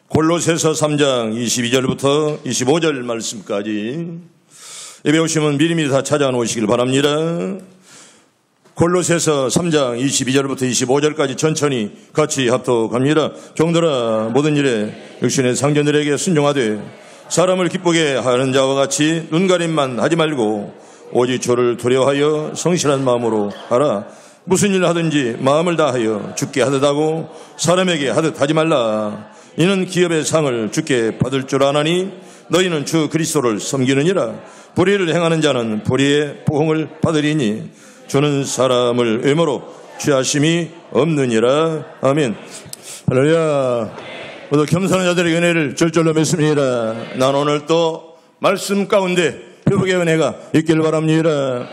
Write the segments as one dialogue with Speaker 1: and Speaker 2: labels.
Speaker 1: 골로새서 3장 22절부터 25절 말씀까지 예배 오시면 미리미리 다 찾아놓으시길 바랍니다. 골로새서 3장 22절부터 25절까지 천천히 같이 합독합니다. 종들아, 모든 일에 육신의 상전들에게 순종하되 사람을 기쁘게 하는 자와 같이 눈가림만 하지 말고 오직 주를 두려워하여 성실한 마음으로 하라. 무슨 일을 하든지 마음을 다하여 주께 하듯 하고 사람에게 하듯 하지 말라. 이는 기업의 상을 주께 받을 줄 아나니 너희는 주 그리스도를 섬기느니라. 불의를 행하는 자는 불의의 보응을 받으리니 주는 사람을 의무로 취하심이 없느니라. 아멘. 할렐루야. 모두 겸손한 자들의 은혜를 절절로 믿습니다. 난 오늘 또 말씀 가운데 회복의 은혜가 있길 바랍니다.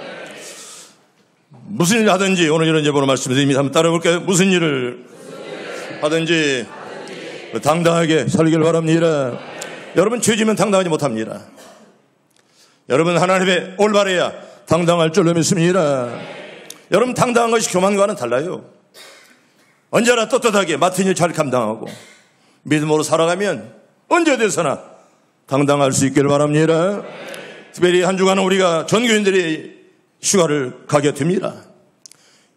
Speaker 1: 무슨 일을 하든지 오늘 이런 제보로 말씀드립니다. 한번 따라볼까요? 무슨 일을 하든지 당당하게 살길 바랍니다. 여러분, 죄지면 당당하지 못합니다. 여러분, 하나님의 올바래야 당당할 줄로 믿습니다. 여러분, 당당한 것이 교만과는 달라요. 언제나 떳떳하게 맡은 일 잘 감당하고 믿음으로 살아가면 언제 어디서나 당당할 수 있길 바랍니다. 특별히 한 주간은 우리가 전교인들이 휴가를 가게 됩니다.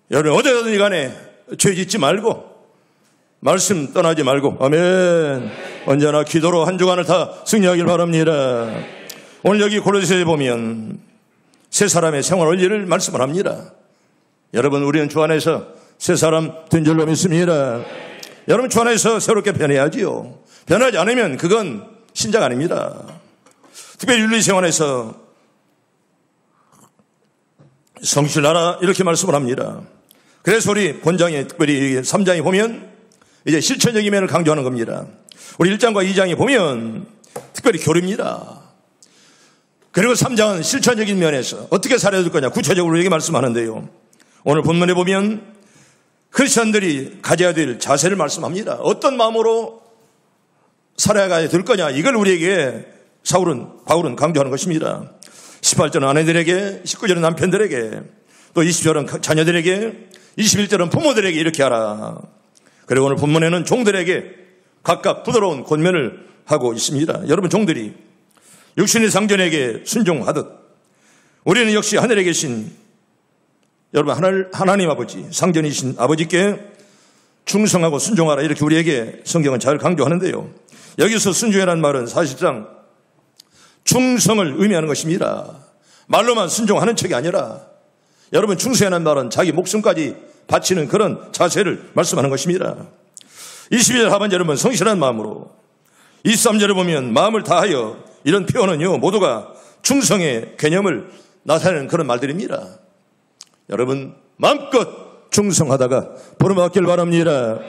Speaker 1: 여러분, 어디든 간에 죄 짓지 말고 말씀 떠나지 말고, 아멘. 언제나 기도로 한 주간을 다 승리하길 바랍니다. 오늘 여기 골로새서에 보면 세 사람의 생활 원리를 말씀을 합니다. 여러분, 우리는 주 안에서 새 사람 된 줄로 믿습니다. 여러분, 주 안에서 새롭게 변해야지요. 변하지 않으면 그건 신자가 아닙니다. 특별히 윤리 생활에서 성실하라 이렇게 말씀을 합니다. 그래서 우리 본장에 특별히 3장에 보면 이제 실천적인 면을 강조하는 겁니다. 우리 1장과 2장에 보면 특별히 교류입니다. 그리고 3장은 실천적인 면에서 어떻게 살아야 될 거냐 구체적으로 이렇게 말씀하는데요. 오늘 본문에 보면 크리스천들이 가져야 될 자세를 말씀합니다. 어떤 마음으로 살아가야 될 거냐, 이걸 우리에게 바울은 강조하는 것입니다. 18절은 아내들에게, 19절은 남편들에게, 또 20절은 자녀들에게, 21절은 부모들에게 이렇게 하라. 그리고 오늘 본문에는 종들에게 각각 부드러운 권면을 하고 있습니다. 여러분, 종들이 육신의 상전에게 순종하듯 우리는 역시 하늘에 계신 여러분 하나님 아버지, 상전이신 아버지께 충성하고 순종하라, 이렇게 우리에게 성경은 잘 강조하는데요. 여기서 순종이라는 말은 사실상 충성을 의미하는 것입니다. 말로만 순종하는 척이 아니라, 여러분, 충성이라는 말은 자기 목숨까지 바치는 그런 자세를 말씀하는 것입니다. 22절 하반절에 보면 성실한 마음으로, 23절에 보면 마음을 다하여, 이런 표현은요 모두가 충성의 개념을 나타내는 그런 말들입니다. 여러분, 마음껏 충성하다가 부름받길 바랍니다.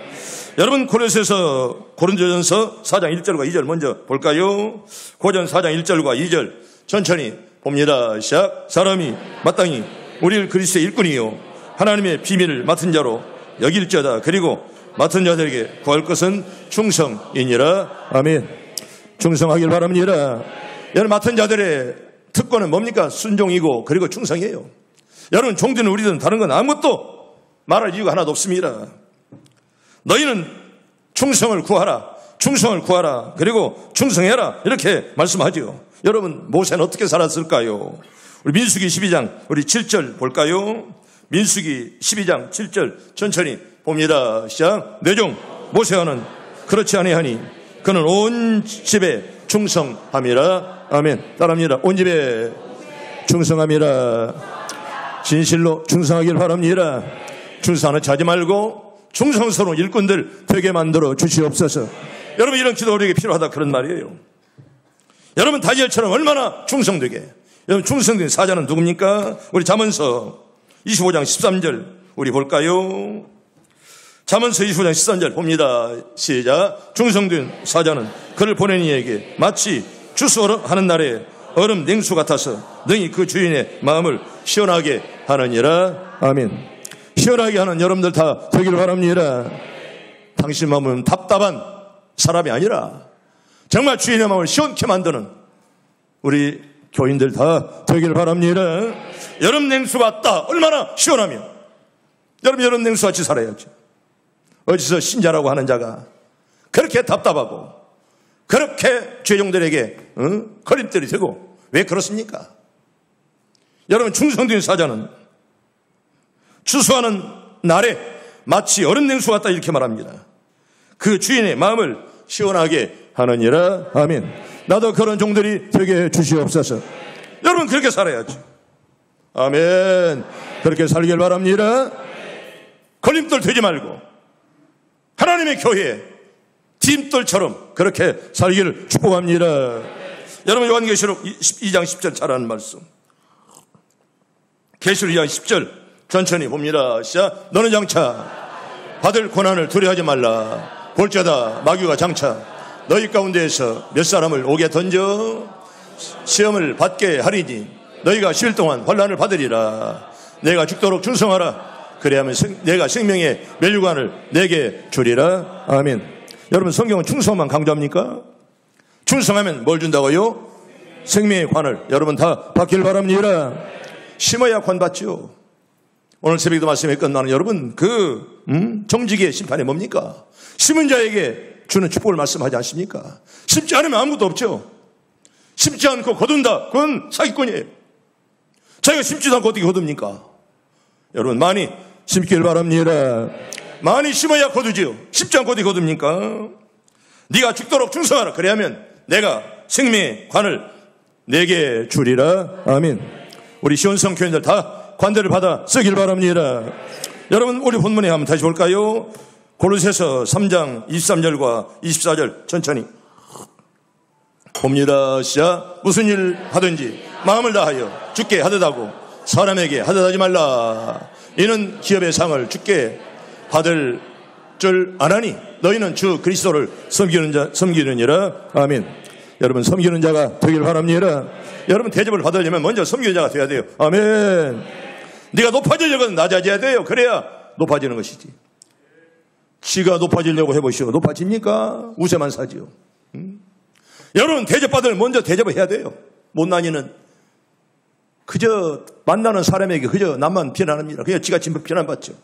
Speaker 1: 여러분, 고린도전서 4장 1절과 2절 먼저 볼까요? 고전 4장 1절과 2절 천천히 봅니다. 시작. 사람이 마땅히 우리를 그리스도의 일꾼이요 하나님의 비밀을 맡은 자로 여길지어다. 그리고 맡은 자들에게 구할 것은 충성이니라. 아멘. 충성하길 바랍니다. 여러분, 맡은 자들의 특권은 뭡니까? 순종이고 그리고 충성이에요. 여러분, 종들은 우리들은 다른 건 아무것도 말할 이유가 하나도 없습니다. 너희는 충성을 구하라, 충성을 구하라, 그리고 충성해라, 이렇게 말씀하죠. 여러분, 모세는 어떻게 살았을까요? 우리 민수기 12장 우리 7절 볼까요? 민수기 12장 7절 천천히 봅니다. 시작. 내 종 모세와는 그렇지 아니하니 그는 온 집에 충성함이라. 아멘. 따라합니다. 온 집에 충성함이라. 진실로 충성하길 바랍니다. 충성하는 자지 말고 충성스러운 일꾼들 되게 만들어 주시옵소서. 여러분, 이런 기도 우리에게 필요하다, 그런 말이에요. 여러분, 다니엘처럼 얼마나 충성되게. 여러분, 충성된 사자는 누굽니까? 우리 잠언서 25장 13절 우리 볼까요? 잠언서 25장 13절 봅니다. 시작. 충성된 사자는 그를 보낸 이에게 마치 주수하러 하는 날에 얼음 냉수 같아서 능히 그 주인의 마음을 시원하게 하느니라. 아멘. 시원하게 하는 여러분들 다 되기를 바랍니다. 당신 마음은 답답한 사람이 아니라 정말 주인의 마음을 시원케 만드는 우리 교인들 다 되기를 바랍니다. 여름 냉수 같다. 얼마나 시원하면 여름 냉수 같이 살아야죠. 어디서 신자라고 하는 자가 그렇게 답답하고 그렇게 죄종들에게 걸림돌이 되고 왜 그렇습니까? 여러분, 충성된 사자는 추수하는 날에 마치 얼음 냉수 같다 이렇게 말합니다. 그 주인의 마음을 시원하게 하느니라. 아멘. 나도 그런 종들이 되게 주시옵소서. 여러분, 그렇게 살아야죠. 아멘. 그렇게 살길 바랍니다. 걸림돌 되지 말고 하나님의 교회 디딤돌처럼 그렇게 살기를 축복합니다. 여러분, 요한계시록 2장 10절 잘 아는 말씀. 계시록 2장 10절 천천히 봅니다. 시작. 너는 장차 받을 고난을 두려워하지 말라. 볼지어다 마귀가 장차 너희 가운데에서 몇 사람을 옥에 던져 시험을 받게 하리니 너희가 10일 동안 환난을 받으리라. 내가 죽도록 충성하라. 그래야만 내가 생명의 멸류관을 내게 주리라. 아멘. 여러분, 성경은 충성만 강조합니까? 충성하면 뭘 준다고요? 생명의 관을 여러분 다 받길 바랍니다. 심어야 관 받죠. 오늘 새벽에도 말씀이 끝나는 여러분, 정직의 심판이 뭡니까? 심은 자에게 주는 축복을 말씀하지 않습니까? 심지 않으면 아무것도 없죠. 심지 않고 거둔다, 그건 사기꾼이에요. 자기가 심지도 않고 어떻게 거둡니까? 여러분, 많이 심길 바랍니다. 많이 심어야 거두지요. 심지 않고 어떻게 거둡니까? 네가 죽도록 충성하라. 그래야면 내가 생명의 관을 내게 주리라. 아멘. 우리 시온성 교인들 다 관대를 받아 쓰길 바랍니다. 여러분, 우리 본문에 한번 다시 볼까요? 고로새서 3장 23절과 24절 천천히 봅니다. 시작. 무슨 일 하든지 마음을 다하여 주께 하듯하고 사람에게 하듯하지 말라. 이는 기업의 상을 주께 받을 줄 아나니 너희는 주 그리스도를 섬기느니라. 아멘. 여러분, 섬기는 자가 되길 바랍니다. 여러분, 대접을 받으려면 먼저 섬기는 자가 돼야 돼요. 아멘. 네가 높아지려면 낮아져야 돼요. 그래야 높아지는 것이지. 지가 높아지려고 해보시오. 높아집니까? 우세만 사지요. 여러분, 대접받으면 먼저 대접을 해야 돼요. 못난이는 그저 만나는 사람에게 그저 남만 비난합니다. 그냥 지가 진짜 비난받죠.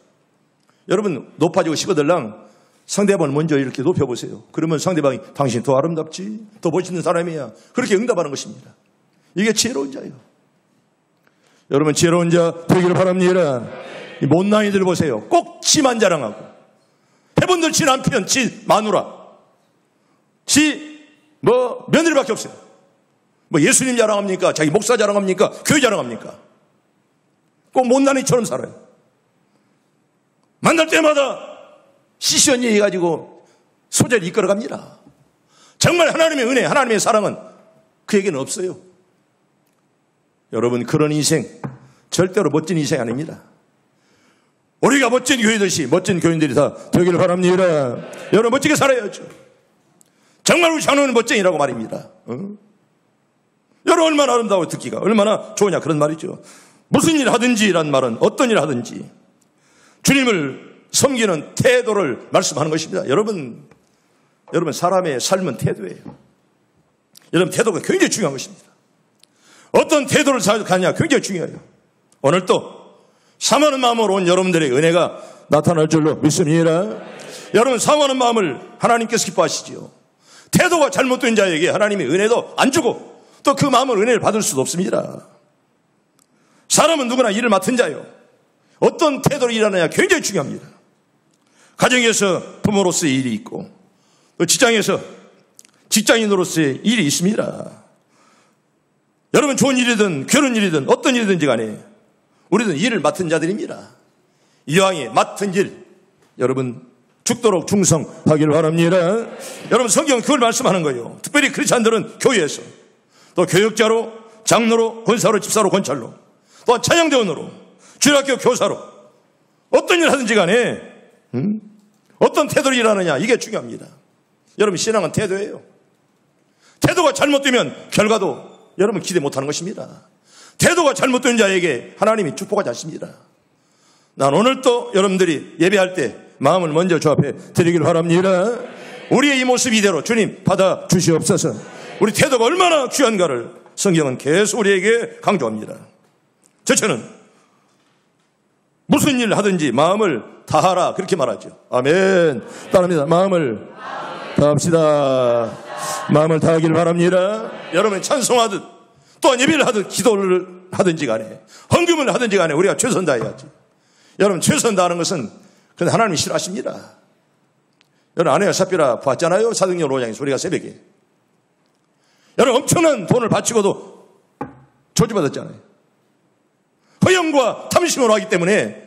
Speaker 1: 여러분, 높아지고 싶어들랑 상대방을 먼저 이렇게 높여보세요. 그러면 상대방이 당신 더 아름답지, 더 멋있는 사람이야, 그렇게 응답하는 것입니다. 이게 지혜로운 자예요. 여러분, 지혜로운 자 되기를 바랍니다. 이 못난이들 보세요. 꼭 지만 자랑하고, 해본들 지 남편, 지 마누라, 며느리밖에 없어요. 예수님 자랑합니까? 자기 목사 자랑합니까? 교회 자랑합니까? 꼭 못난이처럼 살아요. 만날 때마다 시시언니 해가지고 소재를 이끌어갑니다. 정말 하나님의 은혜, 하나님의 사랑은 그에게는 없어요. 여러분, 그런 인생 절대로 멋진 인생 아닙니다. 우리가 멋진 교회듯이 멋진 교인들이 다 되기를 바랍니다. 여러분, 멋지게 살아야죠. 정말 우리 장로는 멋쟁이라고 말입니다. 여러분, 얼마나 아름다워 듣기가 얼마나 좋으냐 그런 말이죠. 무슨 일 하든지란 말은 어떤 일 하든지 주님을 섬기는 태도를 말씀하는 것입니다. 여러분, 사람의 삶은 태도예요. 여러분, 태도가 굉장히 중요한 것입니다. 어떤 태도를 가느냐 굉장히 중요해요. 오늘 또 사모하는 마음으로 온 여러분들의 은혜가 나타날 줄로 믿습니다. 여러분, 사모하는 마음을 하나님께서 기뻐하시지요. 태도가 잘못된 자에게 하나님의 은혜도 안 주고 또 그 마음을 은혜를 받을 수도 없습니다. 사람은 누구나 일을 맡은 자요. 어떤 태도로 일하느냐 굉장히 중요합니다. 가정에서 부모로서의 일이 있고 또 직장에서 직장인으로서의 일이 있습니다. 여러분, 좋은 일이든 괴로운 일이든 어떤 일이든지 간에 우리는 일을 맡은 자들입니다. 이왕에 맡은 일, 여러분 죽도록 충성하기를 바랍니다. 여러분, 성경은 그걸 말씀하는 거예요. 특별히 크리스찬들은 교회에서 또 교역자로, 장로로, 권사로, 집사로, 권찰로, 또 찬양대원으로, 주일학교 교사로 어떤 일 하든지 간에 어떤 태도로 일하느냐 이게 중요합니다. 여러분, 신앙은 태도예요. 태도가 잘못되면 결과도 여러분 기대 못하는 것입니다. 태도가 잘못된 자에게 하나님이 축복하지 않습니다. 난 오늘 또 여러분들이 예배할 때 마음을 먼저 주 앞에 드리기를 바랍니다. 우리의 이 모습 이대로 주님 받아 주시옵소서. 우리 태도가 얼마나 귀한가를 성경은 계속 우리에게 강조합니다. 저처는 무슨 일 하든지 마음을 다하라 그렇게 말하죠. 아멘. 따릅니다. 마음을 다합시다. 마음을 다하길 바랍니다. 여러분 찬송하듯 또한 예배를 하듯 기도를 하든지 간에 헌금을 하든지 간에 우리가 최선 다해야지. 여러분 최선 다하는 것은 근데 하나님이 싫어하십니다. 여러분 아내와 삽비라 봤잖아요. 사도행전 5장에서 우리가 새벽에. 여러분 엄청난 돈을 바치고도 저주받았잖아요. 허영과 탐심으로 하기 때문에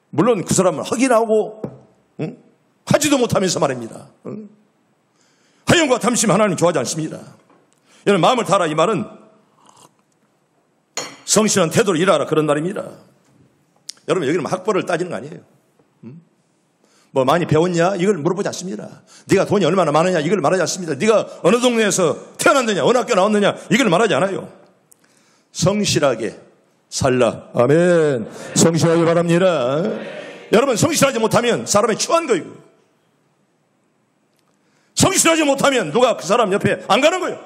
Speaker 1: 물론 그 사람은 확인하고 하지도 못하면서 말입니다. 허영과 탐심 하나님 좋아하지 않습니다. 여러분 마음을 다하라 이 말은 성실한 태도로 일하라 그런 말입니다. 여러분 여기는 학벌을 따지는 거 아니에요. 뭐 많이 배웠냐 이걸 물어보지 않습니다. 네가 돈이 얼마나 많으냐 이걸 말하지 않습니다. 네가 어느 동네에서 태어났느냐 어느 학교 나왔느냐 이걸 말하지 않아요. 성실하게 살라. 아멘. 성실하기 바랍니다. 여러분 성실하지 못하면 사람이 추한 거예요. 성실하지 못하면 누가 그 사람 옆에 안 가는 거예요.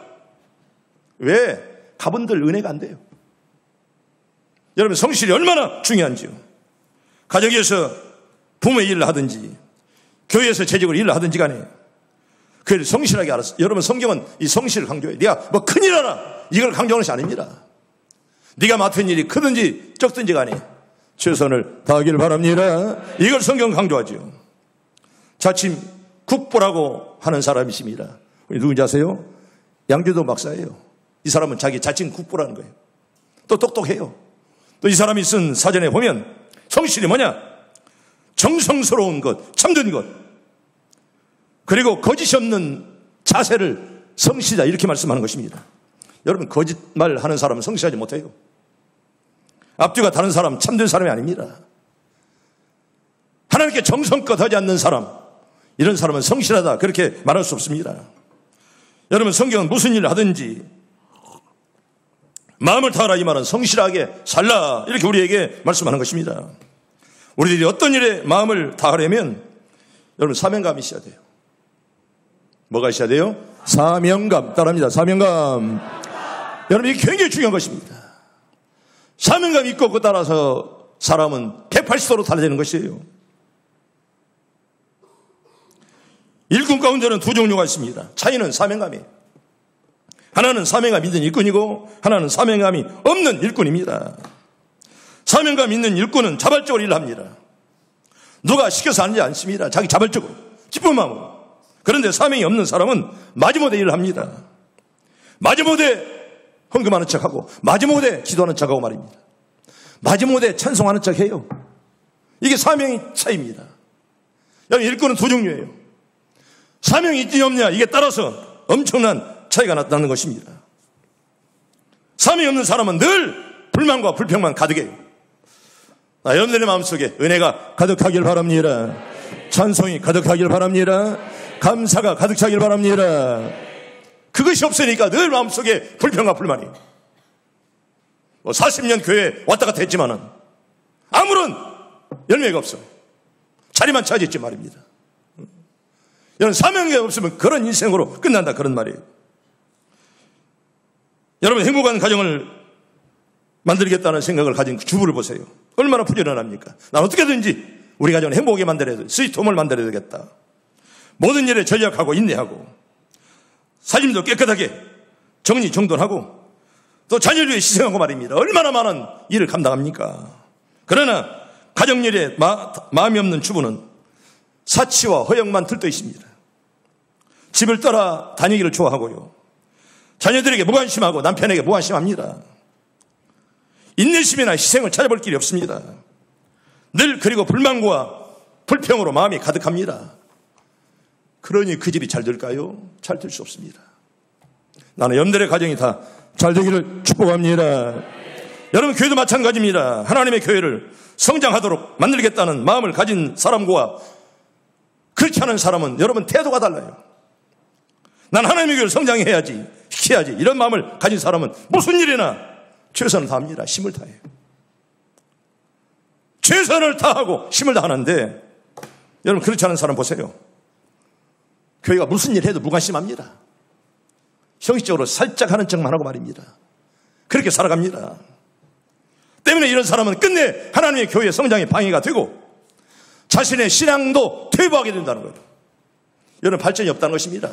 Speaker 1: 왜? 가분들 은혜가 안 돼요. 여러분 성실이 얼마나 중요한지요. 가정에서 부모의 일을 하든지 교회에서 재직을 일을 하든지 간에 그걸 성실하게 알았어. 여러분 성경은 이 성실을 강조해요. 네가 뭐 큰일 하라 이걸 강조하는 것이 아닙니다. 네가 맡은 일이 크든지 적든지 간에 최선을 다하기를 바랍니다. 이걸 성경 강조하죠. 자칭 국보라고 하는 사람이 있습니다. 누군지 아세요? 양주도 박사예요. 이 사람은 자기 자칭 국보라는 거예요. 또 똑똑해요. 또 이 사람이 쓴 사전에 보면 성실이 뭐냐? 정성스러운 것, 참된 것, 그리고 거짓이 없는 자세를 성실이다 이렇게 말씀하는 것입니다. 여러분 거짓말하는 사람은 성실하지 못해요. 앞뒤가 다른 사람 참된 사람이 아닙니다. 하나님께 정성껏 하지 않는 사람, 이런 사람은 성실하다 그렇게 말할 수 없습니다. 여러분 성경은 무슨 일을 하든지 마음을 다하라 이 말은 성실하게 살라 이렇게 우리에게 말씀하는 것입니다. 우리들이 어떤 일에 마음을 다하려면 여러분 사명감이 있어야 돼요. 뭐가 있어야 돼요? 사명감. 따라합니다. 사명감. 여러분 이게 굉장히 중요한 것입니다. 사명감이 있고 그 따라서 사람은 180도로 달라지는 것이에요. 일꾼 가운데는 두 종류가 있습니다. 차이는 사명감이에요. 하나는 사명감 있는 일꾼이고 하나는 사명감이 없는 일꾼입니다. 사명감 있는 일꾼은 자발적으로 일을 합니다. 누가 시켜서 하는지 않습니다. 자기 자발적으로 기쁜 마음으로. 그런데 사명이 없는 사람은 마지못해 일을 합니다. 마지못해 헌금하는 척하고 마지못해 기도하는 척하고 말입니다. 마지못해 찬송하는 척해요. 이게 사명의 차이입니다. 여러분 일꾼은 두 종류예요. 사명이 있지 없냐 이게 따라서 엄청난 차이가 나타나는 것입니다. 사명이 없는 사람은 늘 불만과 불평만 가득해요. 여러분들의 마음속에 은혜가 가득하길 바랍니다. 찬송이 가득하길 바랍니다. 감사가 가득 차길 바랍니다. 그것이 없으니까 늘 마음속에 불평과 불만이. 40년 교회에 왔다 갔다 했지만은 아무런 열매가 없어요. 자리만 차지했지 말입니다. 여러분 사명이 없으면 그런 인생으로 끝난다 그런 말이에요. 여러분 행복한 가정을 만들겠다는 생각을 가진 주부를 보세요. 얼마나 부지런합니까? 난 어떻게든지 우리 가정을 행복하게 만들어야 돼. 스위트홈을 만들어야 되겠다. 모든 일에 전략하고 인내하고 살림도 깨끗하게 정리정돈하고 또 자녀를 위해 희생하고 말입니다. 얼마나 많은 일을 감당합니까? 그러나 가정일에 마음이 없는 주부는 사치와 허영만 들떠 있습니다. 집을 떠나 다니기를 좋아하고요. 자녀들에게 무관심하고 남편에게 무관심합니다. 인내심이나 희생을 찾아볼 길이 없습니다. 늘 그리고 불만과 불평으로 마음이 가득합니다. 그러니 그 집이 잘 될까요? 잘 될 수 없습니다. 나는 여러분들의 가정이 다 잘 되기를 축복합니다. 여러분 교회도 마찬가지입니다. 하나님의 교회를 성장하도록 만들겠다는 마음을 가진 사람과 그렇지 않은 사람은 여러분 태도가 달라요. 난 하나님의 교회를 성장해야지 시켜야지 이런 마음을 가진 사람은 무슨 일이나 최선을 다합니다. 힘을 다해요. 최선을 다하고 힘을 다하는데 여러분 그렇지 않은 사람 보세요. 교회가 무슨 일 해도 무관심합니다. 형식적으로 살짝 하는 척만 하고 말입니다. 그렇게 살아갑니다. 때문에 이런 사람은 끝내 하나님의 교회의 성장에 방해가 되고 자신의 신앙도 퇴보하게 된다는 거예요. 여러분 발전이 없다는 것입니다.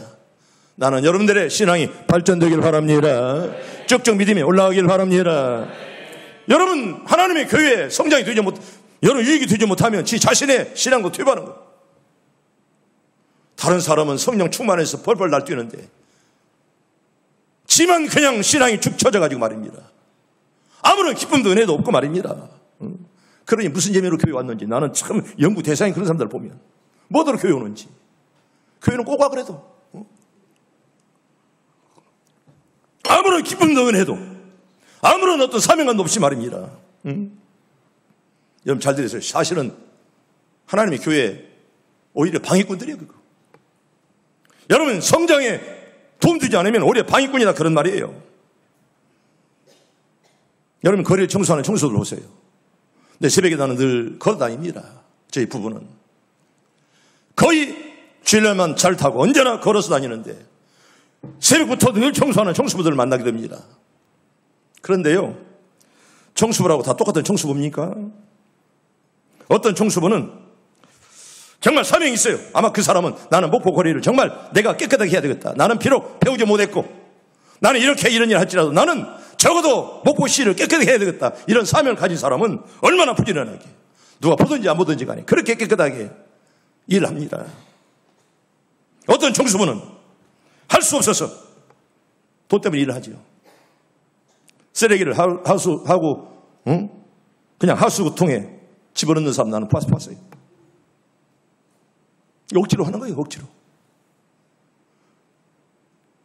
Speaker 1: 나는 여러분들의 신앙이 발전되길 바랍니다. 쭉쭉 믿음이 올라가길 바랍니다. 여러분 하나님의 교회에 성장이 되지 못, 여러분 유익이 되지 못하면 지 자신의 신앙도 퇴보하는 거예요. 다른 사람은 성령 충만해서 벌벌 날뛰는데 지만 그냥 신앙이 축 처져가지고 말입니다. 아무런 기쁨도 은혜도 없고 말입니다. 그러니 무슨 재미로 교회 왔는지 나는 참 연구 대상인 그런 사람들 보면 뭐더러 교회 오는지. 교회는 꼭 와 그래도 아무런 기쁨도 은혜도 아무런 어떤 사명감도 없이 말입니다. 여러분 잘 들으세요. 사실은 하나님의 교회 오히려 방해꾼들이에요. 그거. 여러분 성장에 도움되지 않으면 오히려 방해꾼이다 그런 말이에요. 여러분 거리를 청소하는 청소들 보세요. 근데 새벽에 나는 늘 걸어다닙니다. 저희 부부는 거의 주일날만 잘 타고 언제나 걸어서 다니는데 새벽부터 늘 청소하는 청소부들을 만나게 됩니다. 그런데요, 청소부라고 다 똑같은 청소부입니까? 어떤 청소부는 정말 사명이 있어요. 아마 그 사람은 나는 목포 거리를 정말 내가 깨끗하게 해야 되겠다. 나는 비록 배우지 못했고 나는 이렇게 이런 일을 할지라도 나는 적어도 목포시를 깨끗하게 해야 되겠다. 이런 사명을 가진 사람은 얼마나 부지런하게 누가 보든지 안 보든지 간에 그렇게 깨끗하게 일을 합니다. 어떤 청소부는 할 수 없어서 돈 때문에 일을 하죠. 쓰레기를 하고 그냥 하수구통에 집어넣는 사람 나는 봤어요. 억지로 하는 거예요. 억지로.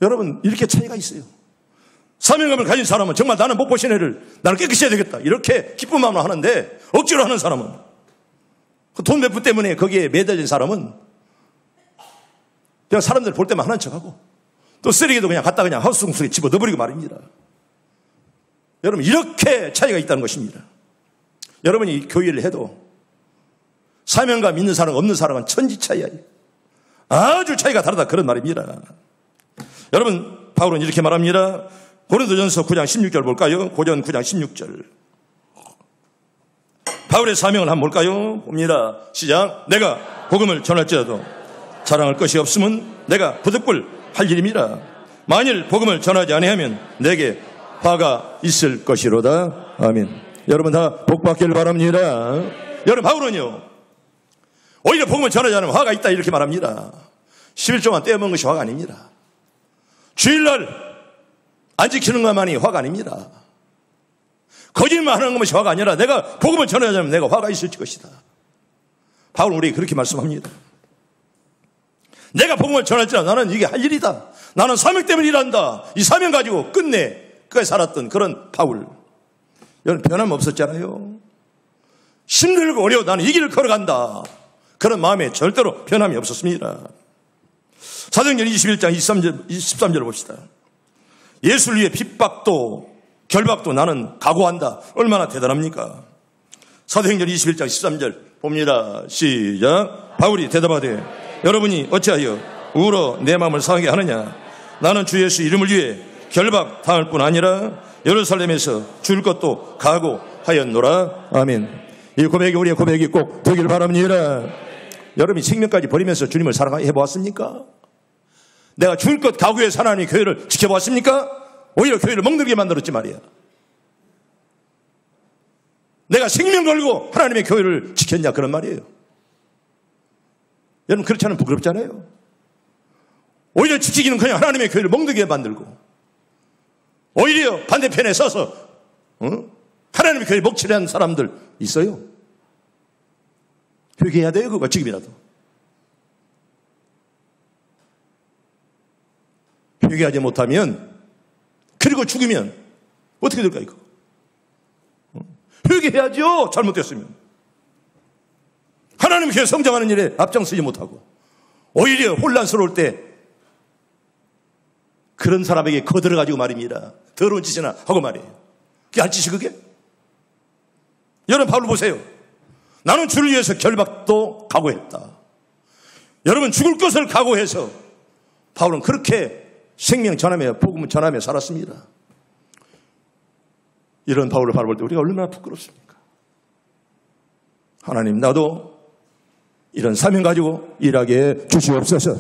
Speaker 1: 여러분 이렇게 차이가 있어요. 사명감을 가진 사람은 정말 나는 목포 시내를 나는 깨끗이 해야 되겠다 이렇게 기쁜 마음으로 하는데 억지로 하는 사람은 돈 몇 푼 때문에 거기에 매달린 사람은 그냥 사람들 볼 때만 하는 척하고 또 쓰레기도 그냥 갖다 그냥 하우스공 속에 집어 넣어버리고 말입니다. 여러분 이렇게 차이가 있다는 것입니다. 여러분이 교회를 해도 사명감 있는 사람 없는 사람은 천지 차이야. 아주 차이가 다르다 그런 말입니다. 여러분 바울은 이렇게 말합니다. 고린도전서 9장 16절 볼까요? 고전 9장 16절. 바울의 사명을 한번 볼까요? 봅니다. 시작. 내가 복음을 전할지라도 자랑할 것이 없으면 내가 부득불 할 일입니다. 만일 복음을 전하지 아니하면 내게 화가 있을 것이로다. 아멘. 여러분 다 복받기를 바랍니다. 여러분 바울은요 오히려 복음을 전하지 않으면 화가 있다 이렇게 말합니다. 11조만 떼어먹은 것이 화가 아닙니다. 주일날 안 지키는 것만이 화가 아닙니다. 거짓말하는 것이 화가 아니라 내가 복음을 전하지 않으면 내가 화가 있을 것이다. 바울은 우리에게 그렇게 말씀합니다. 내가 복음을 전할지라 나는 이게 할 일이다. 나는 사명 때문에 일한다. 이 사명 가지고 끝까지 살았던 그런 바울. 여러분 변함 없었잖아요. 힘들고 어려워 나는 이 길을 걸어간다. 그런 마음에 절대로 변함이 없었습니다. 사도행전 21장 23절 봅시다. 예수를 위해 핍박도 결박도 나는 각오한다. 얼마나 대단합니까? 사도행전 21장 13절 봅니다. 시작. 바울이 대답하되 여러분이 어찌하여 울어 내 마음을 상하게 하느냐. 나는 주 예수 이름을 위해 결박 당할 뿐 아니라 예루살렘에서 죽을 것도 각오하였노라. 아멘. 이 고백이 우리의 고백이 꼭 되길 바랍니다. 여러분이 생명까지 버리면서 주님을 사랑해 보았습니까? 내가 죽을 것 각오해서 하나님의 교회를 지켜보았습니까? 오히려 교회를 멍들게 만들었지 말이야. 내가 생명 걸고 하나님의 교회를 지켰냐 그런 말이에요. 여러분 그렇지 않으면 부끄럽잖아요. 오히려 지키기는 그냥 하나님의 교회를 멍들게 만들고 오히려 반대편에 서서 하나님의 교회 먹칠하는 사람들 있어요. 회개해야 돼요. 그거 지금이라도. 회개하지 못하면 그리고 죽으면 어떻게 될까 이거? 회개해야죠. 잘못됐으면. 하나님 교회 성장하는 일에 앞장서지 못하고 오히려 혼란스러울 때 그런 사람에게 거들어가지고 말입니다. 더러운 짓이나 하고 말이에요. 그게 할 짓이 그게? 여러분 바울 보세요. 나는 주를 위해서 결박도 각오했다. 여러분 죽을 것을 각오해서 바울은 그렇게 생명 전하며 복음을 전하며 살았습니다. 이런 바울을 바라볼 때 우리가 얼마나 부끄럽습니까? 하나님 나도 이런 사명 가지고 일하게 주시옵소서.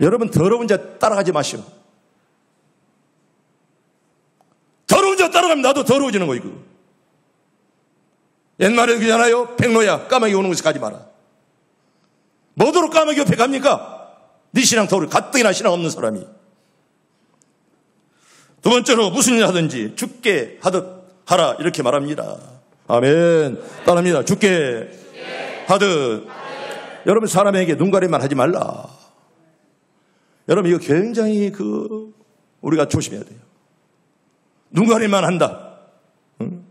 Speaker 1: 여러분 더러운 자 따라가지 마시오. 더러운 자 따라가면 나도 더러워지는 거 이거. 옛말에 그러잖아요. 백로야 까마귀 오는 곳에 가지 마라. 뭐도록 까마귀 옆에 갑니까? 네 신앙 더러워. 가뜩이나 신앙 없는 사람이. 두 번째로 무슨 일 하든지 죽게 하듯 하라 이렇게 말합니다. 아멘. 따라합니다. 죽게 하듯. 여러분 사람에게 눈가림만 하지 말라. 여러분 이거 굉장히 우리가 조심해야 돼요. 눈가림만 한다. 응?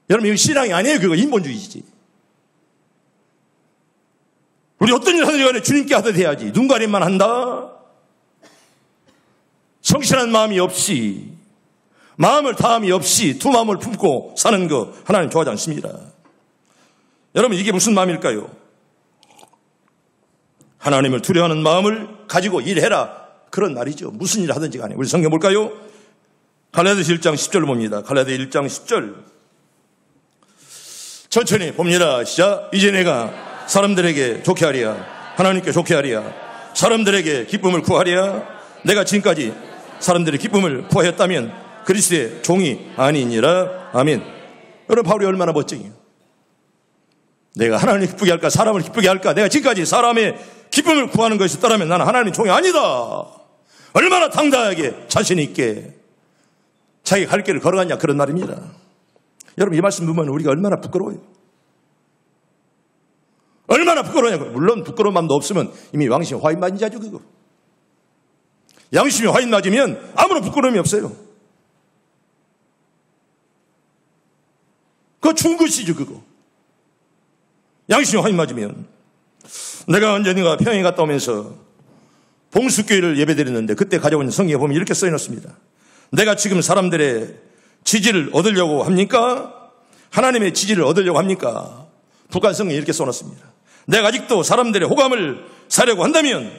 Speaker 1: 여러분 이거 신앙이 아니에요. 그거 인본주의지. 우리 어떤 일 하든지 간에 주님께 하듯 해야지. 눈가림만 한다. 성실한 마음이 없이, 마음을 다함이 없이 두 마음을 품고 사는 거 하나님 좋아하지 않습니다. 여러분 이게 무슨 마음일까요? 하나님을 두려워하는 마음을 가지고 일해라. 그런 말이죠. 무슨 일 하든지 간에. 우리 성경 볼까요? 갈라디아서 1장 10절 봅니다. 갈라디아 1장 10절. 천천히 봅니다. 시작. 이제 내가 사람들에게 좋게 하리야. 하나님께 좋게 하리야. 사람들에게 기쁨을 구하리야. 내가 지금까지 사람들의 기쁨을 구하였다면 그리스도의 종이 아니니라. 아멘. 여러분 바울이 얼마나 멋쟁이에요. 내가 하나님을 기쁘게 할까 사람을 기쁘게 할까. 내가 지금까지 사람의 기쁨을 구하는 것이 있다면 나는 하나님의 종이 아니다. 얼마나 당당하게 자신 있게 자기 갈 길을 걸어갔냐 그런 말입니다. 여러분 이 말씀 보면 우리가 얼마나 부끄러워요. 얼마나 부끄러워요. 물론 부끄러운 마음도 없으면 이미 양심이 화인 맞은 자죠. 그거. 양심이 화인 맞으면 아무런 부끄러움이 없어요. 그거 죽은 것이죠. 그거. 양심이 화인 맞으면. 내가 언젠가 평양에 갔다 오면서 봉수교회를 예배드렸는데 그때 가져온 성경에 보면 이렇게 써있습니다. 내가 지금 사람들의 지지를 얻으려고 합니까? 하나님의 지지를 얻으려고 합니까? 북한성경에 이렇게 써놨습니다. 내가 아직도 사람들의 호감을 사려고 한다면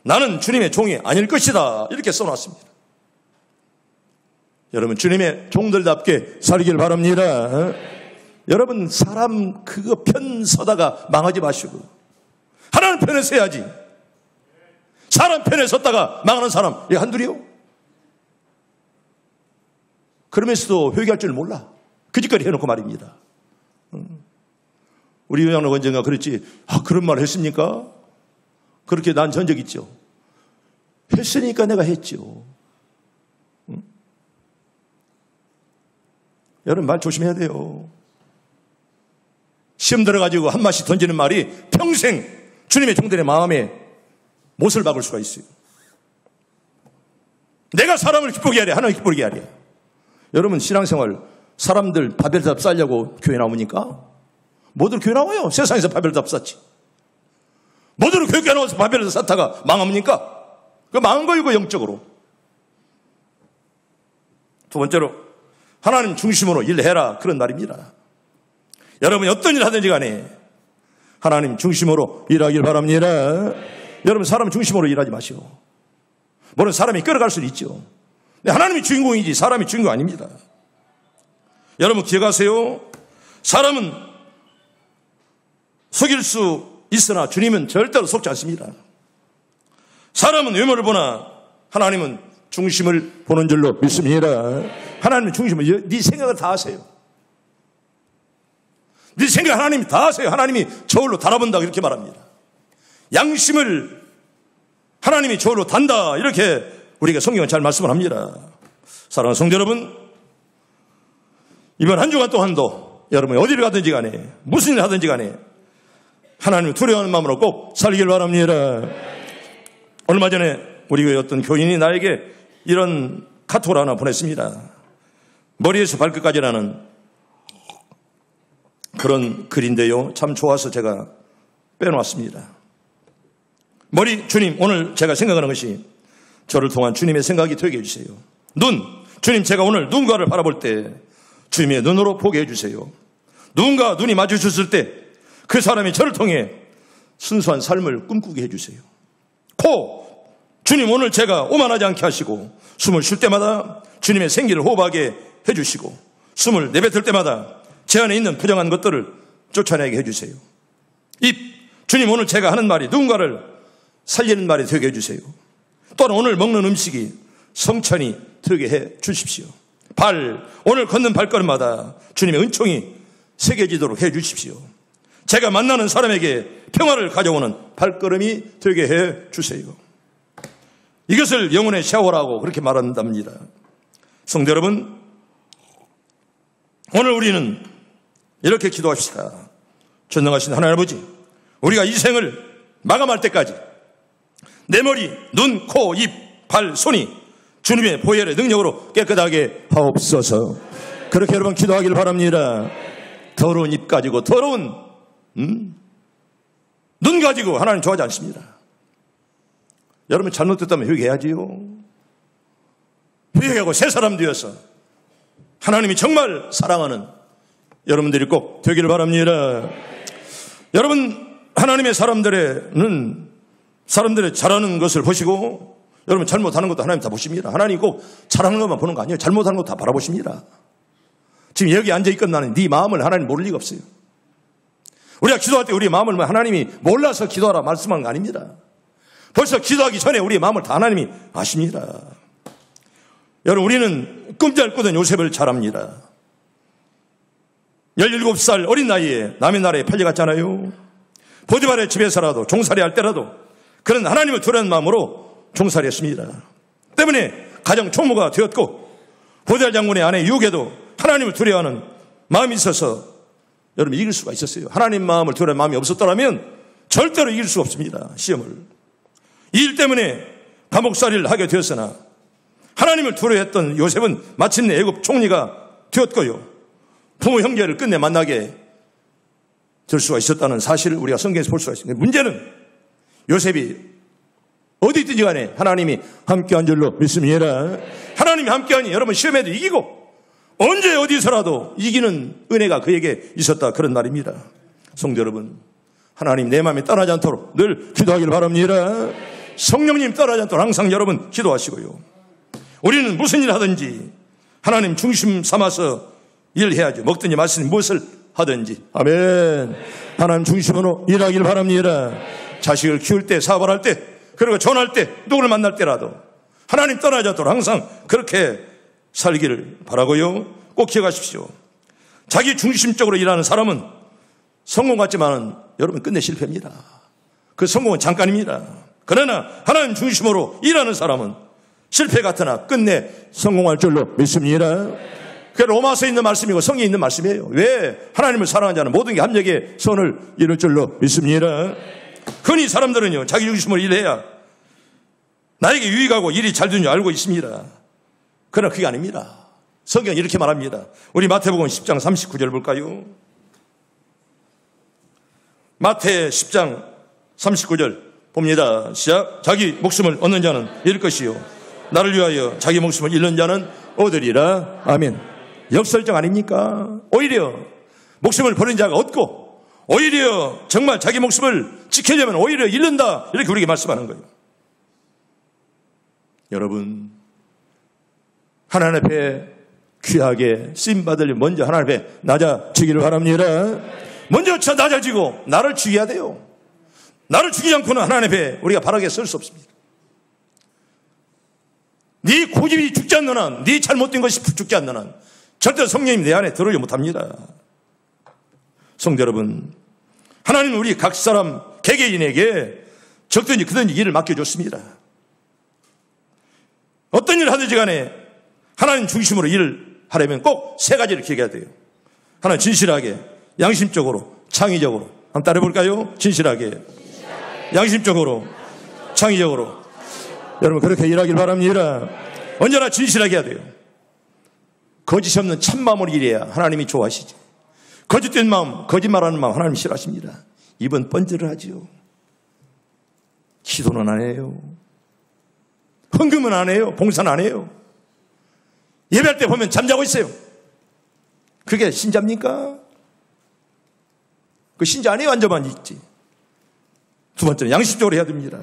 Speaker 1: 나는 주님의 종이 아닐 것이다. 이렇게 써놨습니다. 여러분 주님의 종들답게 살기를 바랍니다. 여러분 사람 그거 편 서다가 망하지 마시고 하나님 편에 서야지. 사람 편에 섰다가 망하는 사람 이게 한둘이요? 그러면서도 회개할 줄 몰라. 그 짓거리 해놓고 말입니다. 우리 요양로 언젠가 그랬지. 그런 말 했습니까? 그렇게 난 전적 있죠. 했으니까 내가 했죠. 여러분 말 조심해야 돼요. 시험 들어가지고 한 마씩 던지는 말이 평생 주님의 종들의 마음에 못을 박을 수가 있어요. 내가 사람을 기쁘게 하랴 하나님 기쁘게 하랴. 여러분 신앙생활 사람들 바벨탑 쌓으려고 교회 나옵니까? 뭐들 교회 나와요? 세상에서 바벨탑 쌓지. 뭐들 교회 나와서 바벨탑 쌓다가 망합니까? 그 망한 거예요. 그 영적으로. 두 번째로 하나님 중심으로 일해라 그런 말입니다. 여러분이 어떤 일 하든지 간에 하나님 중심으로 일하길 바랍니다. 여러분 사람 중심으로 일하지 마시오. 물론 사람이 끌어갈 수는 있죠. 근데 하나님이 주인공이지 사람이 주인공 아닙니다. 여러분 기억하세요. 사람은 속일 수 있으나 주님은 절대로 속지 않습니다. 사람은 외모를 보나 하나님은 중심을 보는 줄로 믿습니다. 하나님은 중심을 네 생각을 다 하세요. 네 생각 하나님이 다 하세요. 하나님이 저울로 달아본다 이렇게 말합니다. 양심을 하나님이 저울로 단다 이렇게 우리가 성경은 잘 말씀을 합니다. 사랑하는 성도 여러분, 이번 한 주간 동안도 여러분이 어디를 가든지 간에 무슨 일을 하든지 간에 하나님을 두려워하는 마음으로 꼭 살길 바랍니다. 얼마 전에 우리 교회 어떤 교인이 나에게 이런 카톡을 하나 보냈습니다. 머리에서 발끝까지라는 그런 글인데요. 참 좋아서 제가 빼놓았습니다. 머리 주님, 오늘 제가 생각하는 것이 저를 통한 주님의 생각이 되게 해주세요. 눈, 주님 제가 오늘 누군가를 바라볼 때 주님의 눈으로 보게 해주세요. 누군가 눈이 마주쳤을 때 그 사람이 저를 통해 순수한 삶을 꿈꾸게 해주세요. 코, 주님 오늘 제가 오만하지 않게 하시고 숨을 쉴 때마다 주님의 생기를 호흡하게 해주시고 숨을 내뱉을 때마다 제 안에 있는 부정한 것들을 쫓아내게 해주세요. 입, 주님 오늘 제가 하는 말이 누군가를 살리는 말이 되게 해주세요. 또한 오늘 먹는 음식이 성찬이 되게 해 주십시오. 오늘 걷는 발걸음마다 주님의 은총이 새겨지도록 해 주십시오. 제가 만나는 사람에게 평화를 가져오는 발걸음이 되게 해 주세요. 이것을 영혼의 샤워라고 그렇게 말한답니다. 성도 여러분, 오늘 우리는 이렇게 기도합시다. 전능하신 하나님 아버지, 우리가 이 생을 마감할 때까지 내 머리, 눈, 코, 입, 발, 손이 주님의 보혈의 능력으로 깨끗하게 하옵소서. 그렇게 여러분 기도하길 바랍니다. 더러운 입 가지고, 더러운 눈 가지고 하나님 좋아하지 않습니다. 여러분 잘못됐다면 회개해야지요. 회개하고 새 사람 되어서 하나님이 정말 사랑하는 여러분들이 꼭 되기를 바랍니다. 여러분, 하나님의 사람들의 잘하는 것을 보시고 여러분 잘못하는 것도 하나님 다 보십니다. 하나님 꼭 잘하는 것만 보는 거 아니에요. 잘못하는 것도 다 바라보십니다. 지금 여기 앉아있건 나는 네 마음을 하나님 모를 리가 없어요. 우리가 기도할 때 우리의 마음을 하나님이 몰라서 기도하라 말씀한 거 아닙니다. 벌써 기도하기 전에 우리의 마음을 다 하나님이 아십니다. 여러분, 우리는 꿈잘꾸던 요셉을 잘 압니다. 17살 어린 나이에 남의 나라에 팔려갔잖아요. 보디발의 집에서라도 종살이 할 때라도 그는 하나님을 두려운 마음으로 종살이했습니다. 때문에 가정 총무가 되었고 보디발 장군의 아내 유혹에도 하나님을 두려워하는 마음이 있어서 여러분 이길 수가 있었어요. 하나님 마음을 두려워하는 마음이 없었더라면 절대로 이길 수가 없습니다. 시험을. 이 일 때문에 감옥살이를 하게 되었으나 하나님을 두려워했던 요셉은 마침내 애굽 총리가 되었고요. 부모 형제를 끝내 만나게 될 수가 있었다는 사실을 우리가 성경에서 볼 수가 있습니다. 문제는 요셉이 어디 있든지 간에 하나님이 함께한 줄로 믿습니다. 하나님이 함께하니 여러분 시험에도 이기고 언제 어디서라도 이기는 은혜가 그에게 있었다, 그런 말입니다. 성도 여러분, 하나님 내 마음에 떠나지 않도록 늘 기도하기를 바랍니다. 성령님 떠나지 않도록 항상 여러분 기도하시고요. 우리는 무슨 일 하든지 하나님 중심 삼아서 일해야죠. 먹든지 마시든지 무엇을 하든지. 아멘. 하나님 중심으로 일하길 바랍니다. 자식을 키울 때, 사업할 때, 그리고 전할 때, 누구를 만날 때라도 하나님 떠나지 않도록 항상 그렇게 살기를 바라고요. 꼭 기억하십시오. 자기 중심적으로 일하는 사람은 성공 같지만은 여러분 끝내 실패입니다. 그 성공은 잠깐입니다. 그러나 하나님 중심으로 일하는 사람은 실패 같으나 끝내 성공할 줄로 믿습니다. 그게 로마서에 있는 말씀이고 성경에 있는 말씀이에요. 왜? 하나님을 사랑하는 자는 모든 게 합력의 선을 이룰 줄로 믿습니다. 흔히 사람들은요, 자기 중심으로 일해야 나에게 유익하고 일이 잘 되는 줄 알고 있습니다. 그러나 그게 아닙니다. 성경은 이렇게 말합니다. 우리 마태복음 10장 39절 볼까요? 마태 10장 39절 봅니다. 시작. 자기 목숨을 얻는 자는 잃을 것이요 나를 위하여 자기 목숨을 잃는 자는 얻으리라. 아멘. 역설정 아닙니까? 오히려 목숨을 버린 자가 얻고 오히려 정말 자기 목숨을 지키려면 오히려 잃는다, 이렇게 우리에게 말씀하는 거예요. 여러분, 하나님 앞에 귀하게 쓰임받으려면 먼저 하나님 앞에 낮아지기를 바랍니다. 먼저 낮아지고 나를 죽여야 돼요. 나를 죽이지 않고는 하나님 앞에 우리가 바라게 설 수 없습니다. 네 고집이 죽지 않는 한, 네 잘못된 것이 죽지 않는 한 절대 성령님 내 안에 들어오지 못합니다. 성도 여러분, 하나님은 우리 각 사람 개개인에게 적든지 크든지 일을 맡겨줬습니다. 어떤 일을 하든지 간에 하나님 중심으로 일을 하려면 꼭 세 가지를 기억해야 돼요. 하나, 진실하게, 양심적으로, 창의적으로. 한번 따라해볼까요? 진실하게, 양심적으로, 창의적으로. 여러분 그렇게 일하길 바랍니다. 언제나 진실하게 해야 돼요. 거짓이 없는 참마음으로 일해야 하나님이 좋아하시죠. 거짓된 마음, 거짓말하는 마음 하나님 싫어하십니다. 입은 번지를 하지요. 기도는 안 해요. 헌금은 안 해요. 봉사는 안 해요. 예배할 때 보면 잠자고 있어요. 그게 신자입니까? 그 신자 아니에요. 앉아만 있지. 두 번째는 양심적으로 해야 됩니다.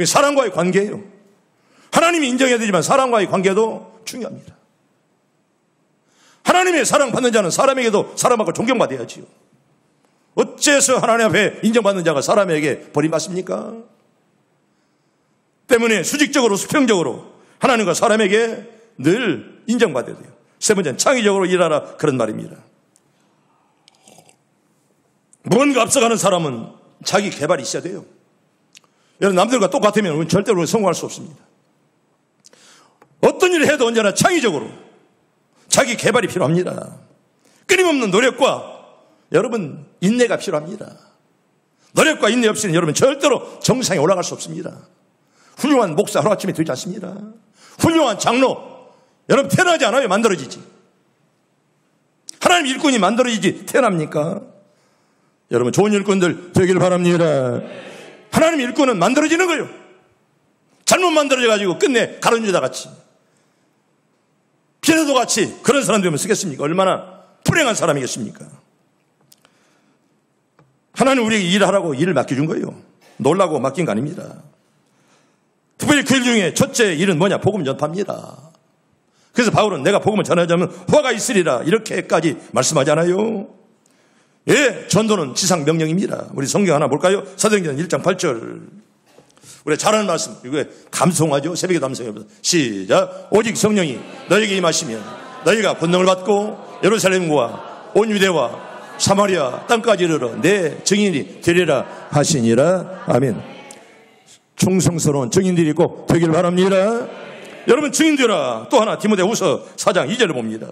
Speaker 1: 사람과의 관계예요. 하나님이 인정해야 되지만 사람과의 관계도 중요합니다. 하나님의 사랑받는 자는 사람에게도 사랑받고 존경받아야지요. 어째서 하나님 앞에 인정받는 자가 사람에게 버림받습니까? 때문에 수직적으로 수평적으로 하나님과 사람에게 늘 인정받아야 돼요. 세 번째는 창의적으로 일하라, 그런 말입니다. 뭔가 앞서가는 사람은 자기 개발이 있어야 돼요. 여러분, 남들과 똑같으면 절대로 성공할 수 없습니다. 어떤 일을 해도 언제나 창의적으로 자기 개발이 필요합니다. 끊임없는 노력과 여러분 인내가 필요합니다. 노력과 인내 없이는 여러분 절대로 정상에 올라갈 수 없습니다. 훌륭한 목사 하루아침에 되지 않습니다. 훌륭한 장로 여러분 태어나지 않아요. 만들어지지. 하나님 일꾼이 만들어지지 태어납니까? 여러분 좋은 일꾼들 되길 바랍니다. 하나님 일꾼은 만들어지는 거예요. 잘못 만들어져가지고 끝내 가론유다 같이 피라도 같이 그런 사람 되면 쓰겠습니까? 얼마나 불행한 사람이겠습니까? 하나님 우리에게 일하라고 일을 맡겨준 거예요. 놀라고 맡긴 거 아닙니다. 특별히 그 일 중에 첫째 일은 뭐냐? 복음 전파입니다. 그래서 바울은 내가 복음을 전하자면 화가 있으리라 이렇게까지 말씀하잖아요. 예, 전도는 지상 명령입니다. 우리 성경 하나 볼까요? 사도행전 1장 8절. 우리 잘하는 말씀. 이거 감송하죠. 새벽에 감송해보자. 시작. 오직 성령이 너에게 임하시면 너희가 권능을 받고 예루살렘과 온 유대와 사마리아 땅까지 이르러 내 증인이 되리라 하시니라. 아멘. 충성스러운 증인들이 꼭 되길 바랍니다. 여러분 증인되라. 또 하나 디모데후서 4장 2절을 봅니다.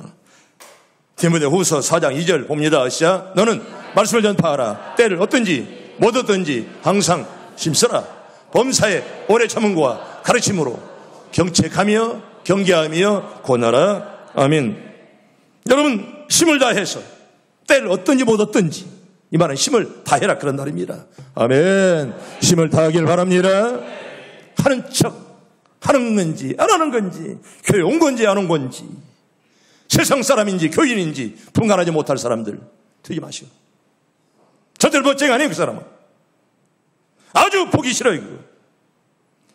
Speaker 1: 디모데후서 4장 2절 봅니다. 시작. 너는 말씀을 전파하라. 때를 얻든지 못 얻든지 항상 심쓰라. 범사에 오래 참음과 가르침으로 경책하며 경계하며 권하라. 아멘. 여러분 힘을 다해서 때를 얻든지 못 얻든지 이 말은 힘을 다해라 그런 말입니다. 아멘. 힘을 다하길 바랍니다. 하는 척 하는 건지 안 하는 건지 교회 온 건지 안 온 건지 세상 사람인지 교인인지 분간하지 못할 사람들 되지 마시오. 저들 멋쟁이 아니에요. 그 사람은 아주 보기 싫어요. 그거.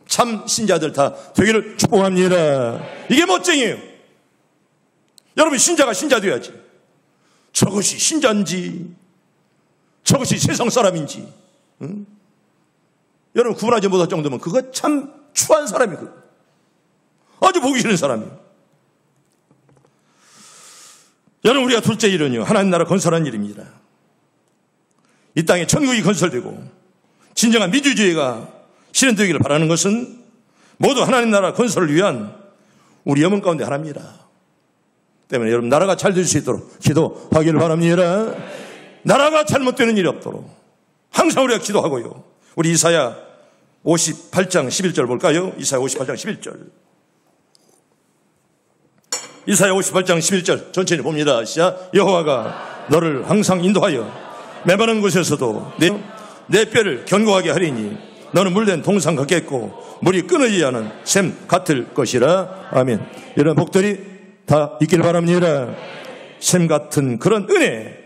Speaker 1: 참 신자들 다 되기를 축복합니다. 이게 멋쟁이에요. 여러분 신자가 신자 돼야지. 저것이 신자인지 저것이 세상 사람인지 응? 여러분 구분하지 못할 정도면 그거 참 추한 사람이고 아주 보기 싫은 사람이에요. 여러분 우리가 둘째 일은요 하나님 나라 건설하는 일입니다. 이 땅에 천국이 건설되고 진정한 민주주의가 실현되기를 바라는 것은 모두 하나님 나라 건설을 위한 우리 염원 가운데 하나입니다. 때문에 여러분 나라가 잘 될 수 있도록 기도하기를 바랍니다. 나라가 잘못되는 일이 없도록 항상 우리가 기도하고요. 우리 이사야 58장 11절 볼까요? 이사야 58장 11절. 이사야 58장 11절 전체를 봅니다. 시작. 여호와가 너를 항상 인도하여 메마른 곳에서도 내 뼈를 견고하게 하리니 너는 물된 동상 같겠고 물이 끊어지지 않은 샘 같을 것이라. 아멘. 이런 복들이 다 있길 바랍니다. 샘 같은 그런 은혜,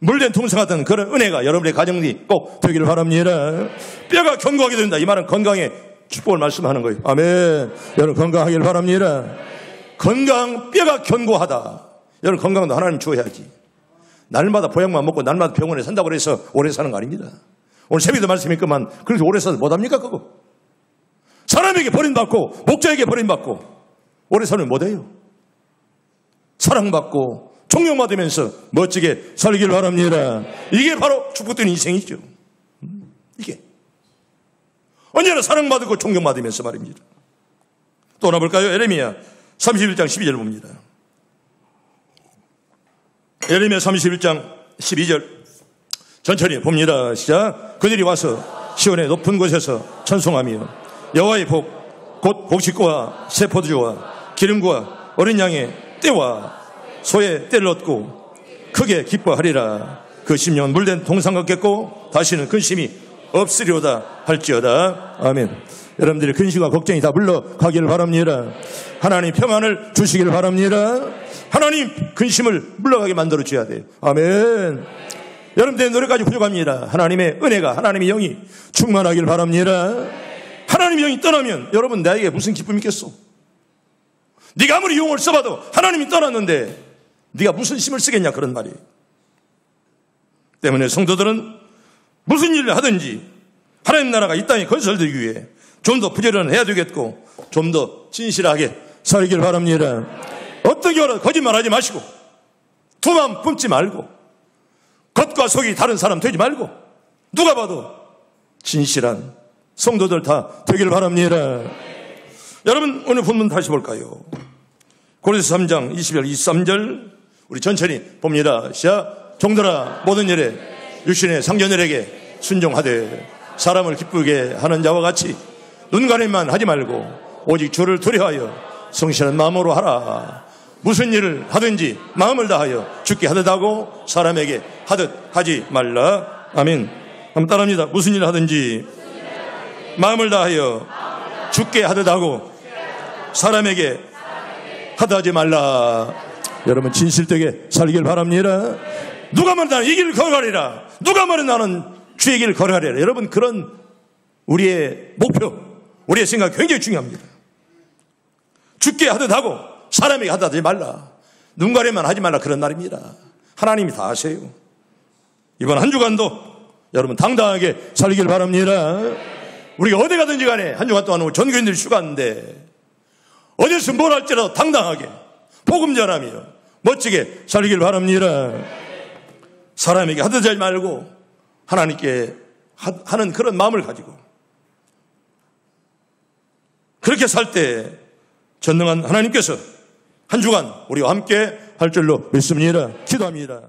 Speaker 1: 물된 동상 같은 그런 은혜가 여러분의 가정이 꼭 되기를 바랍니다. 뼈가 견고하게 된다. 이 말은 건강의 축복을 말씀하는 거예요. 아멘. 여러분 건강하길 바랍니다. 건강, 뼈가 견고하다. 여러분 건강도 하나님 주어야지. 날마다 보약만 먹고 날마다 병원에 산다고 해서 오래 사는 거 아닙니다. 오늘 새벽에도 말씀했지만 그렇게 오래 살아도 못합니까 그거? 사람에게 버림받고 목자에게 버림받고 오래 살면 못해요. 사랑받고 존경받으면서 멋지게 살기를 바랍니다. 이게 바로 축복된 인생이죠. 이게 언제나 사랑받고 존경받으면서 말입니다. 또 하나 볼까요? 예레미야 31장 12절 봅니다. 예레미야 31장 12절 천천히 봅니다. 시작. 그들이 와서 시온의 높은 곳에서 찬송하며 여호와의 복 곧 곡식과 새 포도주와 기름과 어린 양의 때와 소의 때를 얻고 크게 기뻐하리라. 그 심령은 물된 동상 같겠고 다시는 근심이 없으리로다 할지어다. 아멘. 여러분들의 근심과 걱정이 다 물러가기를 바랍니다. 하나님 평안을 주시기를 바랍니다. 하나님 근심을 물러가게 만들어 줘야 돼요. 아멘. 여러분들의 노력까지 부족합니다. 하나님의 은혜가 하나님의 영이 충만하기를 바랍니다. 하나님의 영이 떠나면 여러분 나에게 무슨 기쁨이 있겠소? 네가 아무리 용을 써봐도 하나님이 떠났는데 네가 무슨 힘을 쓰겠냐 그런 말이에요. 때문에 성도들은 무슨 일을 하든지 하나님 나라가 이 땅에 건설되기 위해 좀 더 부지런해야 되겠고 좀 더 진실하게 살길 바랍니다. 어떤 경우라도 거짓말하지 마시고 두만 뿜지 말고 겉과 속이 다른 사람 되지 말고 누가 봐도 진실한 성도들 다 되길 바랍니다. 여러분 오늘 본문 다시 볼까요? 고린도서 3장 20절 23절 우리 천천히 봅니다. 시작. 종들아 모든 일에 육신의 상전들에게 순종하되 사람을 기쁘게 하는 자와 같이 눈가림만 하지 말고 오직 주를 두려워하여 성실한 마음으로 하라. 무슨 일을 하든지 마음을 다하여 주께 하듯 하고 사람에게 하듯 하지 말라. 아멘. 한번 따라합니다. 무슨 일을 하든지 마음을 다하여 주께 하듯 하고 사람에게 하듯 하지 말라. 여러분 진실되게 살길 바랍니다. 누가 말해 나는 이 길을 걸어가리라. 누가 말해 나는 주의 길을 걸어가리라. 여러분 그런 우리의 목표, 우리의 생각 굉장히 중요합니다. 주께 하듯 하고 사람에게 하듯 하지 말라. 눈 가리만 하지 말라 그런 날입니다. 하나님이 다 아세요. 이번 한 주간도 여러분 당당하게 살길 바랍니다. 우리가 어디 가든지 간에 한 주간 동안 전교인들이 휴가인데 어디서 뭘 할지라도 당당하게 복음 전하며 멋지게 살길 바랍니다. 사람에게 하듯 하지 말고 하나님께 하는 그런 마음을 가지고 그렇게 살 때 전능한 하나님께서 한 주간 우리와 함께 할 줄로 믿습니다. 기도합니다.